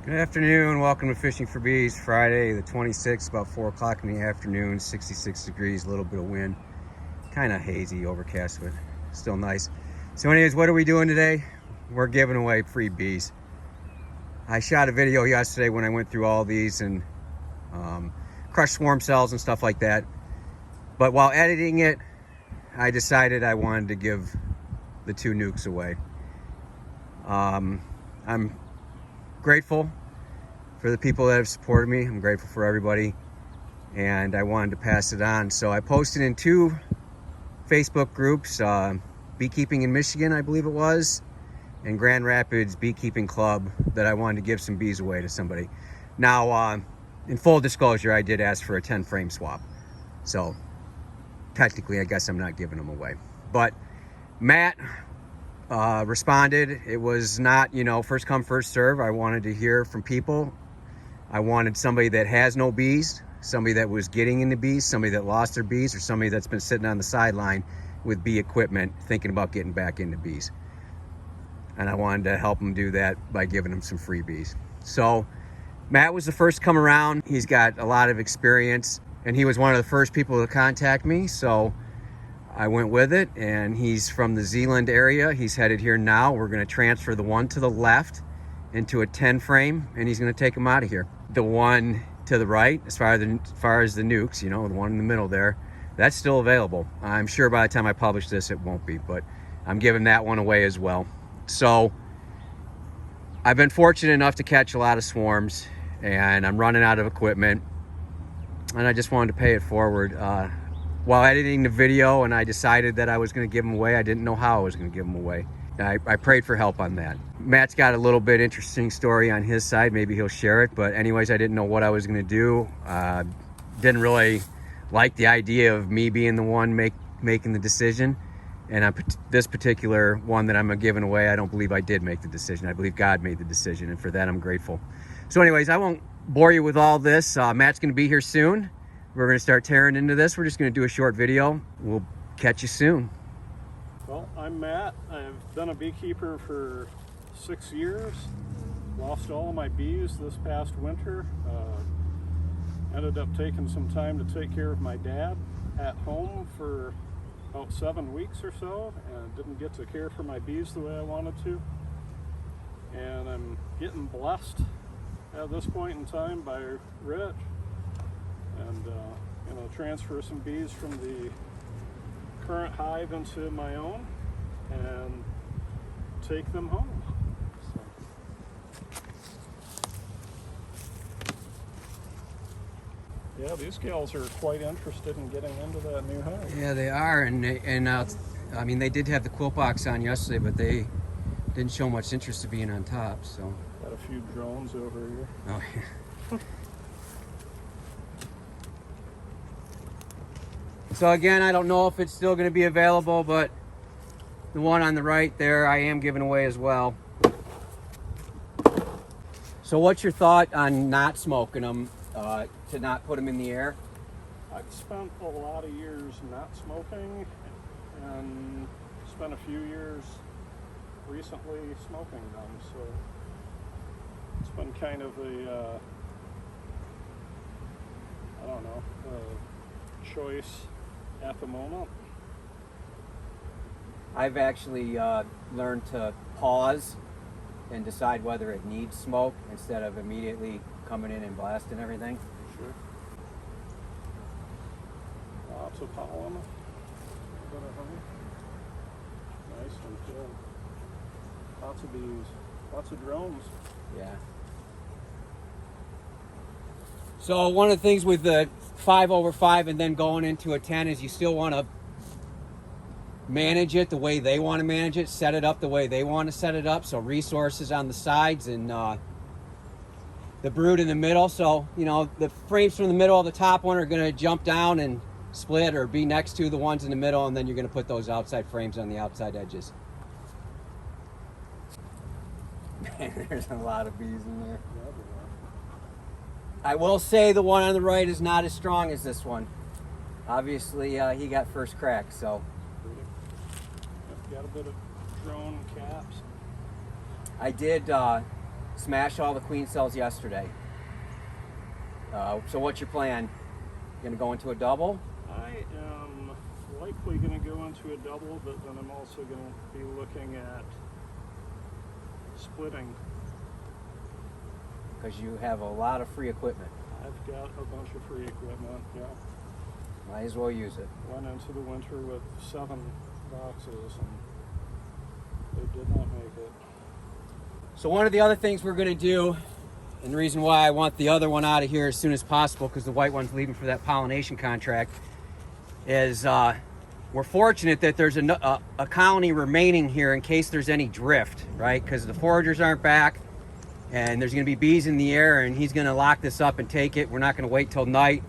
Good afternoon, welcome to Fishing for Bees, Friday the 26th, about 4 o'clock in the afternoon, 66 degrees, a little bit of wind, kind of hazy, overcast, but still nice. So anyways, what are we doing today? We're giving away free bees. I shot a video yesterday when I went through all these and crushed swarm cells and stuff like that. But while editing it, I decided I wanted to give the 2 nukes away. I'm grateful for the people that have supported me. I'm grateful for everybody, and I wanted to pass it on. So I posted in 2 Facebook groups, Beekeeping in Michigan, I believe it was, and Grand Rapids Beekeeping Club, that I wanted to give some bees away to somebody. Now, in full disclosure, I did ask for a 10 frame swap. So technically, I guess I'm not giving them away. But Matt responded. It was not, first come, first serve. I wanted to hear from people. I wanted somebody that has no bees, somebody that was getting into bees, somebody that lost their bees, or somebody that's been sitting on the sideline with bee equipment thinking about getting back into bees. And I wanted to help them do that by giving them some freebies. So Matt was the first to come around. He's got a lot of experience, and he was one of the first people to contact me. So I went with it, and he's from the Zeeland area. He's headed here now. We're going to transfer the one to the left into a 10 frame, and he's going to take them out of here. The one to the right, as far as the nukes, the one in the middle there, that's still available. I'm sure by the time I publish this, it won't be, but I'm giving that one away as well. So I've been fortunate enough to catch a lot of swarms, and I'm running out of equipment, and I just wanted to pay it forward. While editing the video, and I decided that I was going to give them away, I didn't know how I was going to give them away. I prayed for help on that. Matt's got a little bit interesting story on his side. Maybe he'll share it. But anyways, I didn't know what I was going to do. Didn't really like the idea of me being the one making the decision. And this particular one that I'm giving away, I don't believe I did make the decision. I believe God made the decision, and for that I'm grateful. So anyways, I won't bore you with all this. Matt's going to be here soon. We're going to start tearing into this. We're just going to do a short video. We'll catch you soon. Well, I'm Matt. I've been a beekeeper for 6 years. Lost all of my bees this past winter. Ended up taking some time to take care of my dad at home for about 7 weeks or so, and didn't get to care for my bees the way I wanted to. And I'm getting blessed at this point in time by Rich, and transfer some bees from the current hive into my own and take them home. So. Yeah, these gals are quite interested in getting into that new hive. Yeah, they are, and I mean, they did have the quilt box on yesterday, but they didn't show much interest in being on top. So got a few drones over here. Oh yeah. So again, I don't know if it's still going to be available, but the one on the right there, I am giving away as well. So what's your thought on not smoking them, to not put them in the air? I've spent a lot of years not smoking, and spent a few years recently smoking them. So it's been kind of a, I don't know, a choice at the moment. I've actually learned to pause and decide whether it needs smoke instead of immediately coming in and blasting everything. Sure. Lots of pollen. A bit of honey. Nice and good. Lots of bees. Lots of drones. Yeah. So one of the things with the 5/5 and then going into a 10 is you still want to manage it the way they want to manage it, set it up the way they want to set it up. So resources on the sides and the brood in the middle. So, the frames from the middle of the top one are going to jump down and split or be next to the ones in the middle, and then you're going to put those outside frames on the outside edges. Man, there's a lot of bees in there. I will say the one on the right is not as strong as this one. Obviously, he got first crack, so. Got a bit of drone caps. I did smashed all the queen cells yesterday. So what's your plan? You gonna go into a double? I am likely going to go into a double, but then I'm also going to be looking at splitting. Because you have a lot of free equipment. I've got a bunch of free equipment, yeah. Might as well use it. Went into the winter with 7 boxes and they did not make it. So one of the other things we're going to do, and the reason why I want the other one out of here as soon as possible, because the white one's leaving for that pollination contract, is we're fortunate that there's a colony remaining here in case there's any drift, right? Because the foragers aren't back and there's going to be bees in the air, and he's going to lock this up and take it. We're not going to wait till night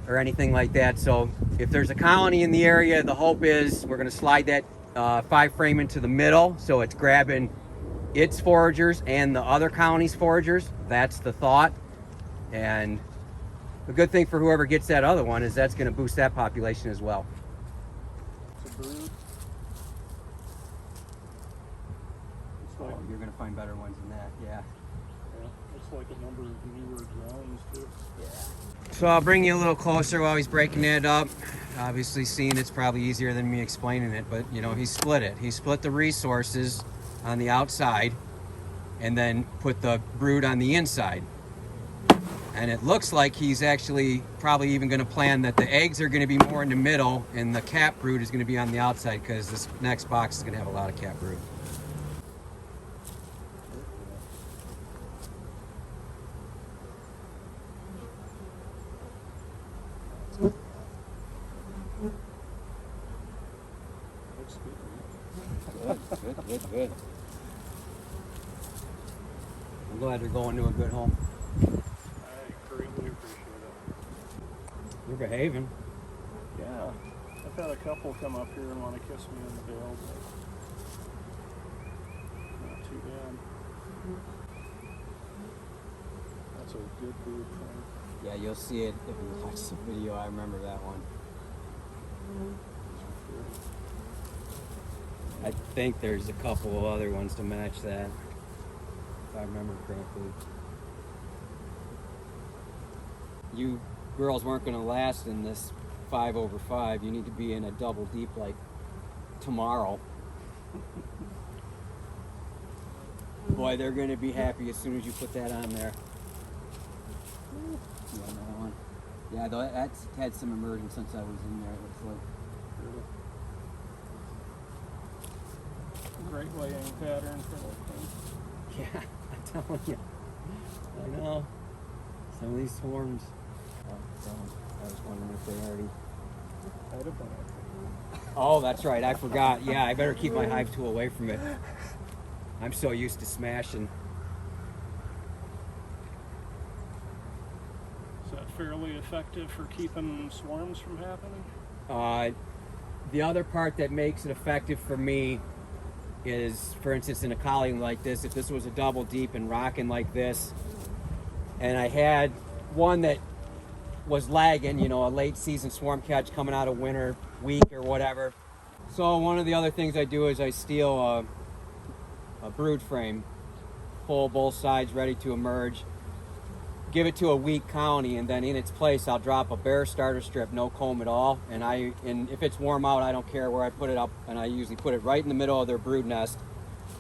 or anything like that. So if there's a colony in the area, the hope is we're going to slide that 5 frame into the middle so it's grabbing its foragers and the other colony's foragers. That's the thought. And the good thing for whoever gets that other one is that's going to boost that population as well. It's a brood. It's like, You're going to find better ones than that, yeah. yeah, it's like a number of newer drones too. Yeah. So I'll bring you a little closer while he's breaking that up. Obviously, seeing it's probably easier than me explaining it, but you know, he split it. He split the resources on the outside and then put the brood on the inside. And it looks like he's actually probably even going to plan that the eggs are going to be more in the middle and the cat brood is going to be on the outside, because this next box is going to have a lot of cat brood. Looks good. Good. I'm glad they're going to a good home. I greatly appreciate it. They're behaving. Yeah, I've had a couple come up here and want to kiss me in the tail, but not too bad. That's a good brood thing. Yeah, you'll see it if you watch the video. I remember that one. I think there's a couple of other ones to match that, if I remember correctly. You girls weren't going to last in this 5/5. You need to be in a double deep like tomorrow. Boy, they're going to be happy as soon as you put that on there. Yeah, another one. Yeah, though that's had some immersion since I was in there. It looks like. Great laying pattern for that thing. Yeah, I'm telling you. I know. Some of these swarms. I was wondering if they already. I'd have been. Oh, that's right. I forgot. Yeah, I better keep my hive tool away from it. I'm so used to smashing. Is that fairly effective for keeping swarms from happening? The other part that makes it effective for me is, for instance, in a colony like this, if this was a double deep and rocking like this, and I had one that was lagging, you know, a late season swarm catch coming out of winter week or whatever. So one of the other things I do is I steal a brood frame, pull both sides ready to emerge, give it to a weak colony, and then in its place I'll drop a bare starter strip, no comb at all, and if it's warm out, I don't care where I put it up, and I usually put it right in the middle of their brood nest,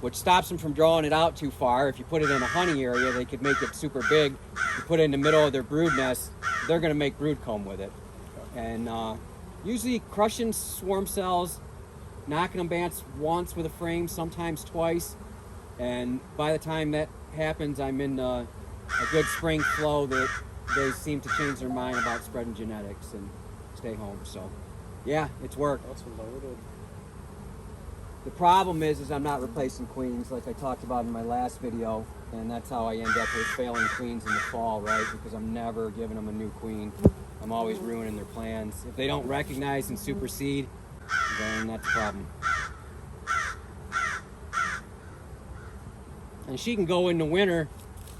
which stops them from drawing it out too far. If you put it in a honey area, they could make it super big. You put it in the middle of their brood nest, they're going to make brood comb with it. And usually crushing swarm cells, knocking them bants once with a frame, sometimes twice, and by the time that happens, I'm in a good spring flow that they seem to change their mind about spreading genetics and stay home. So yeah, it's worked. That's loaded. The problem is I'm not replacing queens like I talked about in my last video, and that's how I end up with failing queens in the fall, right? Because I'm never giving them a new queen. I'm always ruining their plans. If they don't recognize and supersede, then that's a problem. And she can go in the winter,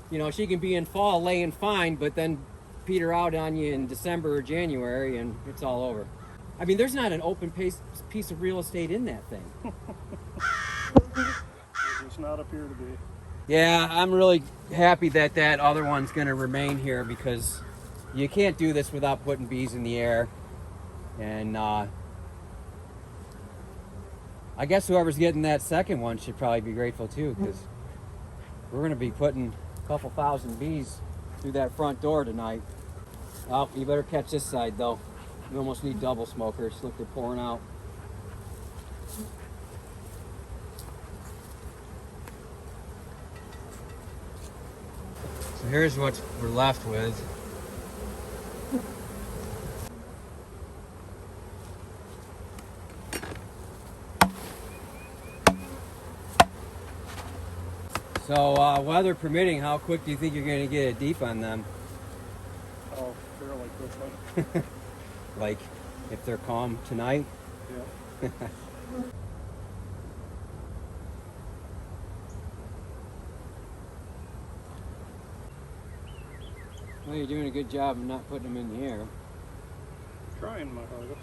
you know, she can be in fall laying fine, but then peter out on you in December or January and it's all over. I mean, there's not an open piece of real estate in that thing. It does not appear to be. Yeah, I'm really happy that that other one's going to remain here, because you can't do this without putting bees in the air. And I guess whoever's getting that second one should probably be grateful too, because we're going to be putting a couple thousand bees through that front door tonight. Oh, you better catch this side though. We almost need double smokers. Look, they're pouring out. So here's what we're left with. So weather permitting, how quick do you think you're going to get it deep on them? Oh, fairly quickly. Like if they're calm tonight? Yeah. Well, you're doing a good job of not putting them in the air. Trying my hardest.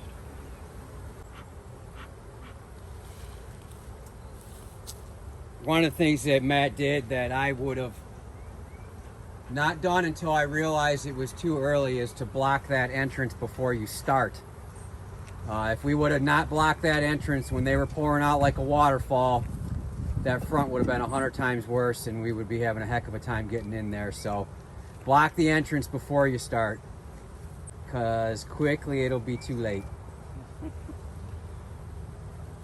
One of the things that Matt did that I would have not done until I realized it was too early is to block that entrance before you start. If we would have not blocked that entrance when they were pouring out like a waterfall, that front would have been 100 times worse, and we would be having a heck of a time getting in there. So block the entrance before you start, because quickly it'll be too late.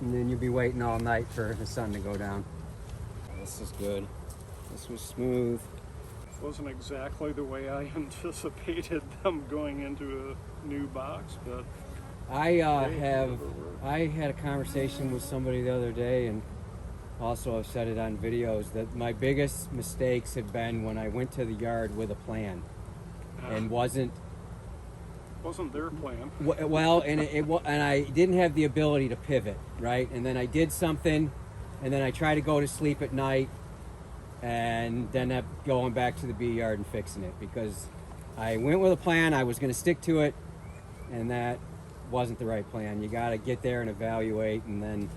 And then you'll be waiting all night for the sun to go down. This is good. This was smooth. Wasn't exactly the way I anticipated them going into a new box, but I had a conversation with somebody the other day, and also I've said it on videos, that my biggest mistakes have been when I went to the yard with a plan and wasn't their plan. well, and and I didn't have the ability to pivot, right? And then I did something, and then I tried to go to sleep at night, and then up going back to the bee yard and fixing it, because I went with a plan, I was going to stick to it, and that wasn't the right plan. You got to get there and evaluate, and then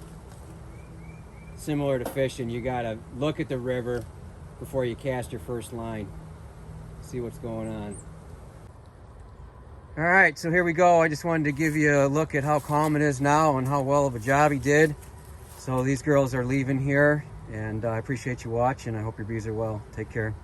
similar to fishing, you got to look at the river before you cast your first line, see what's going on. All right, so here we go. I just wanted to give you a look at how calm it is now and how well of a job he did. So these girls are leaving here, and I appreciate you watching. I hope your bees are well. Take care.